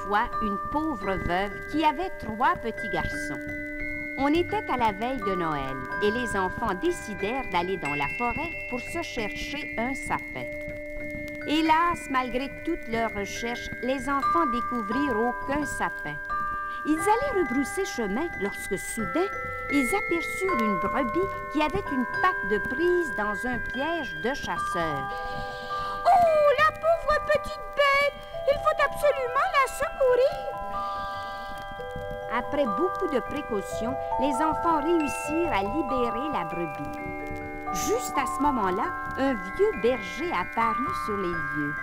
fois une pauvre veuve qui avait 3 petits garçons. On était à la veille de Noël et les enfants décidèrent d'aller dans la forêt pour se chercher un sapin. Hélas, malgré toutes leurs recherches, les enfants découvrirent aucun sapin. Ils allaient rebrousser chemin lorsque soudain, ils aperçurent une brebis qui avait une patte de prise dans un piège de chasseurs. « Oh, la pauvre petite bête! Il faut absolument la secourir! » Après beaucoup de précautions, les enfants réussirent à libérer la brebis. Juste à ce moment-là, un vieux berger apparut sur les lieux.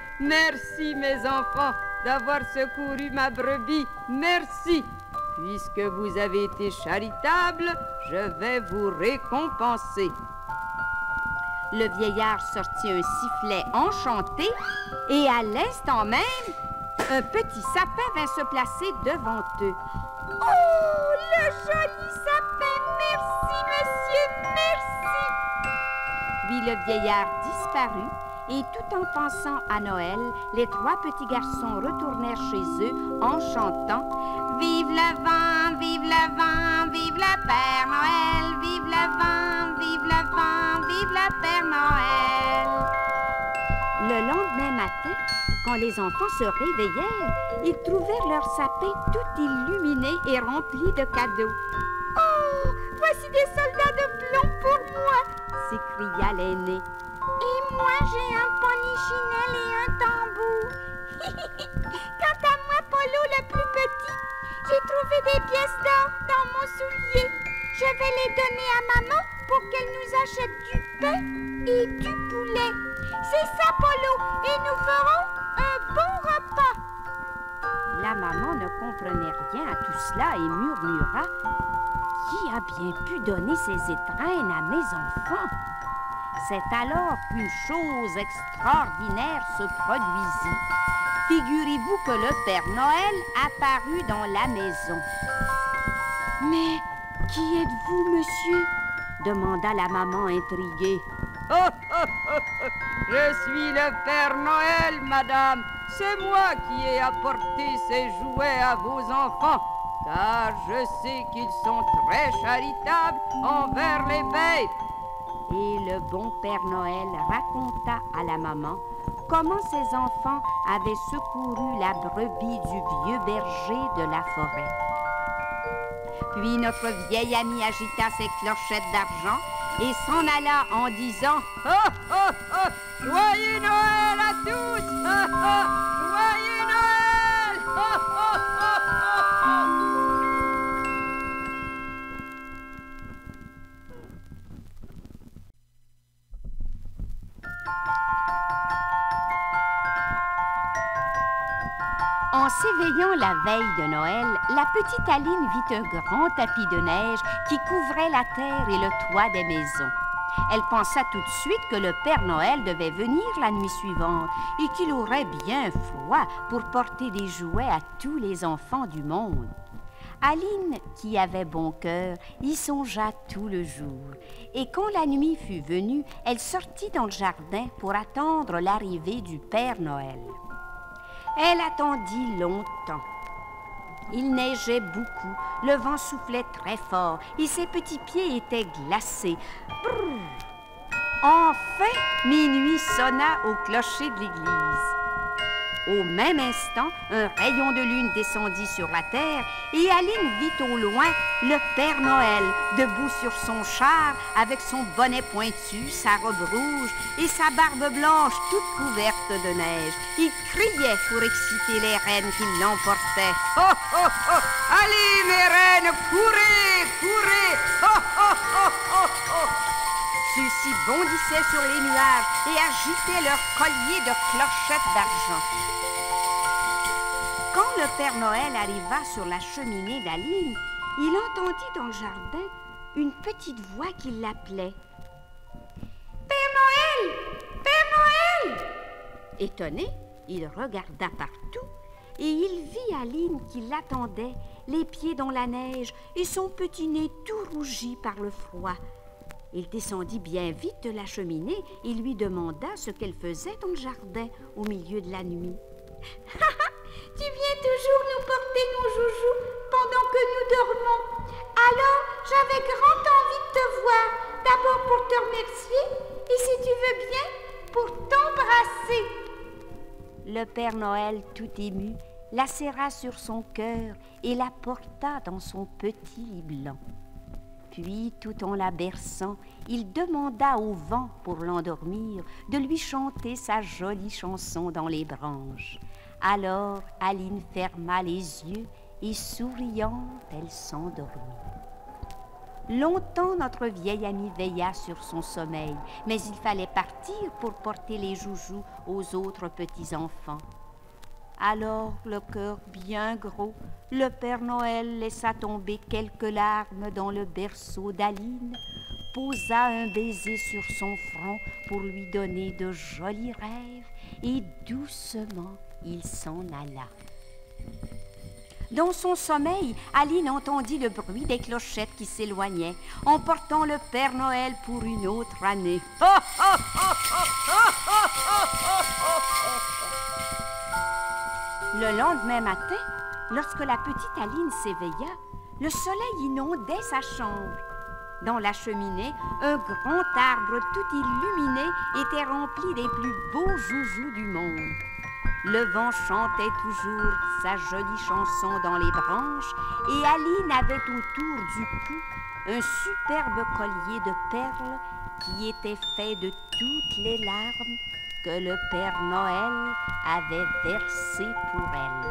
« Merci, mes enfants, d'avoir secouru ma brebis. Merci. Puisque vous avez été charitables, je vais vous récompenser. » Le vieillard sortit un sifflet enchanté et à l'instant même, un petit sapin vint se placer devant eux. « Oh, le joli sapin! Merci, monsieur, merci! » Puis le vieillard disparut et tout en pensant à Noël, les 3 petits garçons retournèrent chez eux en chantant « Vive le vent, vive le vent, vive le Père Noël, vive le vent, vive le vent, vive le Père Noël !» Le lendemain matin, quand les enfants se réveillèrent, ils trouvèrent leur sapin tout illuminé et rempli de cadeaux. « Oh, voici des soldats de plomb pour moi! » s'écria l'aîné. « Et moi, j'ai un polichinelle et un tambour. » Quant à moi, Polo, le plus petit, j'ai trouvé des pièces d'or dans mon soulier. Je vais les donner à maman pour qu'elle nous achète du pain et du poulet. C'est ça, Polo, et nous ferons un bon repas. La maman ne comprenait rien à tout cela et murmura « Qui a bien pu donner ces étrennes à mes enfants? » C'est alors qu'une chose extraordinaire se produisit. Figurez-vous que le Père Noël apparut dans la maison. « Mais qui êtes-vous, monsieur? » demanda la maman intriguée. Je suis le Père Noël, madame. C'est moi qui ai apporté ces jouets à vos enfants, car je sais qu'ils sont très charitables envers les bêtes. Et le bon Père Noël raconta à la maman comment ses enfants avaient secouru la brebis du vieux berger de la forêt. Puis notre vieil ami agita ses clochettes d'argent et s'en alla en disant « Joyeux Noël à tous! Joyeux Noël! » En s'éveillant la veille de Noël, la petite Aline vit un grand tapis de neige qui couvrait la terre et le toit des maisons. Elle pensa tout de suite que le Père Noël devait venir la nuit suivante et qu'il aurait bien froid pour porter des jouets à tous les enfants du monde. Aline, qui avait bon cœur, y songea tout le jour. Et quand la nuit fut venue, elle sortit dans le jardin pour attendre l'arrivée du Père Noël. Elle attendit longtemps. Il neigeait beaucoup, le vent soufflait très fort et ses petits pieds étaient glacés. Brrr. Enfin, minuit sonna au clocher de l'église. Au même instant, un rayon de lune descendit sur la terre et Aline vit au loin le Père Noël, debout sur son char avec son bonnet pointu, sa robe rouge et sa barbe blanche toute couverte de neige. Il criait pour exciter les reines qui l'emportaient. « Oh, oh, oh! Allez, mes reines, courez, courez! Oh, oh, oh, oh, oh! » Ceux-ci bondissaient sur les nuages et agitaient leurs colliers de clochettes d'argent. Quand le Père Noël arriva sur la cheminée d'Aline, il entendit dans le jardin une petite voix qui l'appelait. « Père Noël! Père Noël! » Étonné, il regarda partout et il vit Aline qui l'attendait, les pieds dans la neige et son petit nez tout rougi par le froid. Il descendit bien vite de la cheminée et lui demanda ce qu'elle faisait dans le jardin au milieu de la nuit. « Tu viens toujours nous porter nos joujoux pendant que nous dormons. Alors, j'avais grand envie de te voir, d'abord pour te remercier, et si tu veux bien, pour t'embrasser. Le Père Noël, tout ému, la serra sur son cœur et la porta dans son petit lit blanc. Puis, tout en la berçant, il demanda au vent, pour l'endormir, de lui chanter sa jolie chanson dans les branches. Alors, Aline ferma les yeux et, souriante, elle s'endormit. Longtemps, notre vieille amie veilla sur son sommeil, mais il fallait partir pour porter les joujoux aux autres petits-enfants. Alors, le cœur bien gros, le Père Noël laissa tomber quelques larmes dans le berceau d'Aline, posa un baiser sur son front pour lui donner de jolis rêves, et doucement, il s'en alla. Dans son sommeil, Aline entendit le bruit des clochettes qui s'éloignaient, emportant le Père Noël pour une autre année. Le lendemain matin, lorsque la petite Aline s'éveilla, le soleil inondait sa chambre. Dans la cheminée, un grand arbre tout illuminé était rempli des plus beaux joujoux du monde. Le vent chantait toujours sa jolie chanson dans les branches et Aline avait autour du cou un superbe collier de perles qui était fait de toutes les larmes que le Père Noël avait versées pour elle.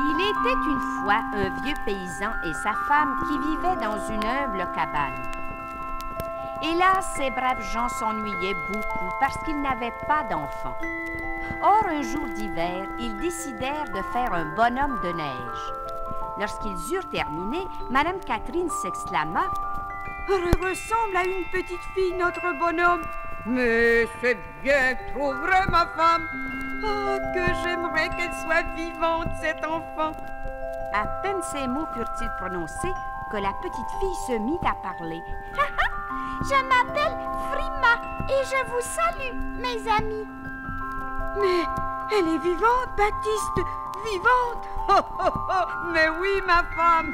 Il était une fois un vieux paysan et sa femme qui vivaient dans une humble cabane. Hélas, ces braves gens s'ennuyaient beaucoup parce qu'ils n'avaient pas d'enfants. Or, un jour d'hiver, ils décidèrent de faire un bonhomme de neige. Lorsqu'ils eurent terminé, Madame Catherine s'exclama « Elle ressemble à une petite fille, notre bonhomme. Mais c'est bien trop vrai, ma femme. Oh, que j'aimerais qu'elle soit vivante, cet enfant. » À peine ces mots furent-ils prononcés que la petite fille se mit à parler. Je m'appelle Frima et je vous salue, mes amis. Mais elle est vivante, Baptiste, vivante. Oh, oh, oh, mais oui, ma femme.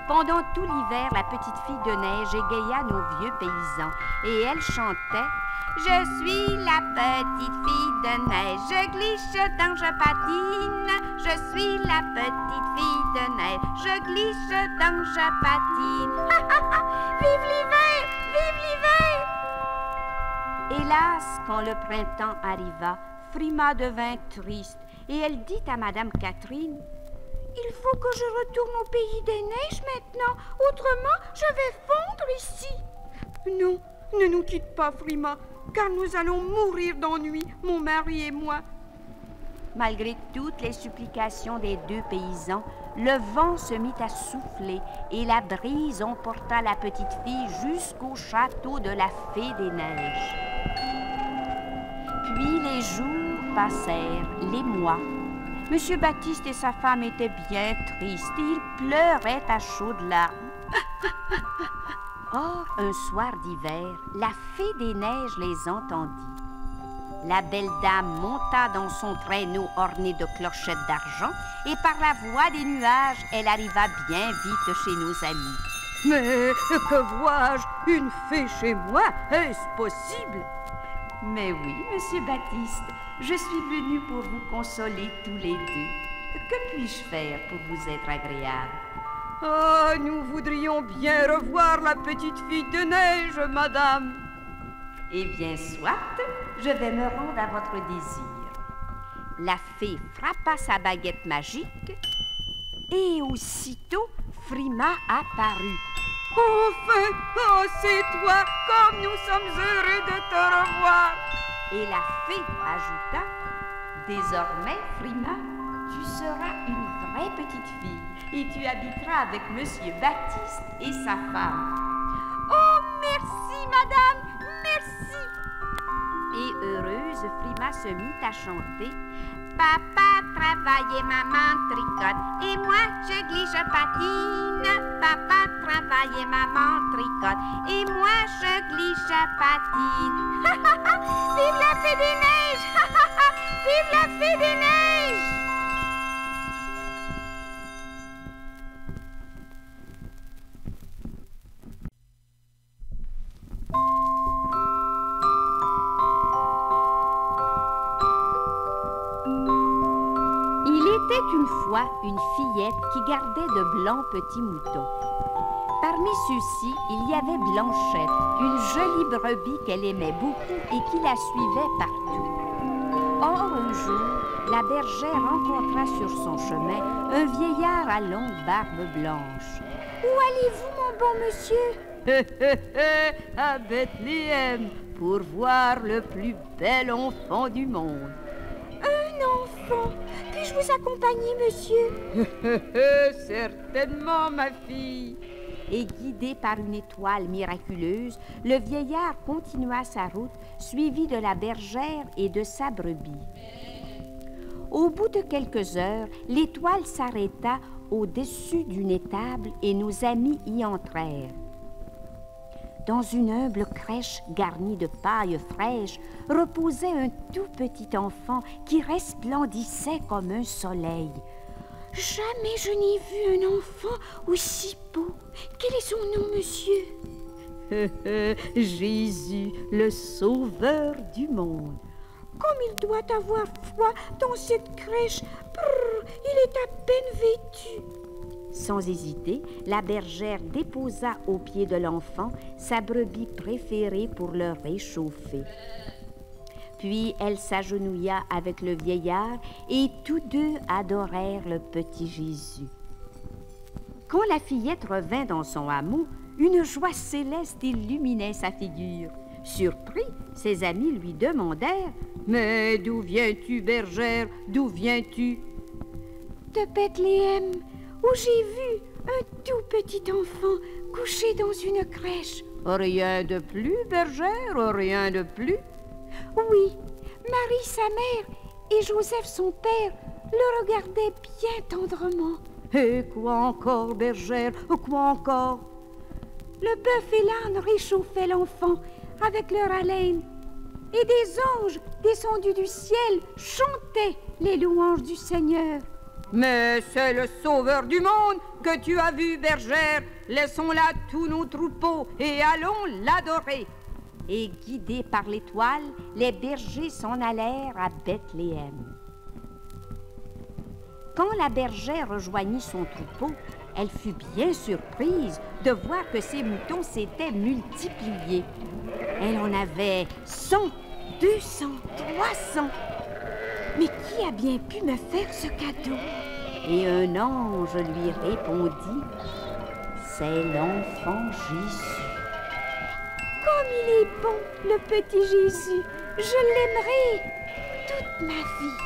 Pendant tout l'hiver, la petite fille de neige égaya nos vieux paysans et elle chantait « Je suis la petite fille de neige, je glisse donc je patine. Je suis la petite fille de neige, je glisse donc je patine. » Vive l'hiver! Vive l'hiver! Hélas, quand le printemps arriva, Frima devint triste et elle dit à Madame Catherine « Il faut que je retourne au pays des neiges maintenant, autrement je vais fondre ici. » Non, ne nous quitte pas, Frima, car nous allons mourir d'ennui, mon mari et moi. Malgré toutes les supplications des deux paysans, le vent se mit à souffler et la brise emporta la petite fille jusqu'au château de la Fée des Neiges. Puis les jours passèrent, les mois. Monsieur Baptiste et sa femme étaient bien tristes et ils pleuraient à chaudes larmes. Or, un soir d'hiver, la Fée des Neiges les entendit. La belle dame monta dans son traîneau orné de clochettes d'argent et par la voie des nuages, elle arriva bien vite chez nos amis. Mais que vois-je? Une fée chez moi? Est-ce possible? Mais oui, Monsieur Baptiste, je suis venue pour vous consoler tous les deux. Que puis-je faire pour vous être agréable? Oh, nous voudrions bien revoir la petite fille de neige, madame. Eh bien, soit, je vais me rendre à votre désir. La fée frappa sa baguette magique et aussitôt, Frima apparut. Enfin, oh, c'est toi, comme nous sommes heureux de te revoir. Et la fée ajouta, désormais, Frima, tu seras une vraie petite fille et tu habiteras avec Monsieur Baptiste et sa femme. Oh, merci, madame, merci. Et heureuse, Frima se mit à chanter. Papa travaille et maman tricote, et moi je glisse, je patine. Papa travaille et maman tricote, et moi je glisse, je patine. Vive la fée des neiges! Vive la fée des neiges! Une fois une fillette qui gardait de blancs petits moutons. Parmi ceux-ci, il y avait Blanchette, une jolie brebis qu'elle aimait beaucoup et qui la suivait partout. Or, un jour, la bergère rencontra sur son chemin un vieillard à longue barbe blanche. « Où allez-vous, mon bon monsieur? » À Bethléem, pour voir le plus bel enfant du monde. Un enfant? Puis-je vous accompagner, monsieur? Certainement, ma fille. Et guidé par une étoile miraculeuse, le vieillard continua sa route, suivi de la bergère et de sa brebis. Au bout de quelques heures, l'étoile s'arrêta au-dessus d'une étable et nos amis y entrèrent. Dans une humble crèche garnie de paille fraîche, reposait un tout petit enfant qui resplendissait comme un soleil. Jamais je n'ai vu un enfant aussi beau. Quel est son nom, monsieur? Jésus, le sauveur du monde. Comme il doit avoir froid dans cette crèche. Brrr, il est à peine vêtu. Sans hésiter, la bergère déposa aux pieds de l'enfant sa brebis préférée pour le réchauffer. Puis elle s'agenouilla avec le vieillard et tous deux adorèrent le petit Jésus. Quand la fillette revint dans son hameau, une joie céleste illuminait sa figure. Surpris, ses amis lui demandèrent « Mais d'où viens-tu, bergère? D'où viens-tu? » « De Bethléem, où j'ai vu un tout petit enfant couché dans une crèche. »« Rien de plus, bergère, rien de plus. » Oui, Marie, sa mère, et Joseph, son père, le regardaient bien tendrement. « Et quoi encore, bergère, quoi encore? » Le bœuf et l'âne réchauffaient l'enfant avec leur haleine, et des anges descendus du ciel chantaient les louanges du Seigneur. « Mais c'est le sauveur du monde que tu as vu, bergère. Laissons là tous nos troupeaux et allons l'adorer. » Et guidés par l'étoile, les bergers s'en allèrent à Bethléem. Quand la bergère rejoignit son troupeau, elle fut bien surprise de voir que ses moutons s'étaient multipliés. Elle en avait 100, 200, 300. Mais qui a bien pu me faire ce cadeau? Et un ange lui répondit, « C'est l'enfant Jésus. » Comme il est bon, le petit Jésus. Je l'aimerai toute ma vie.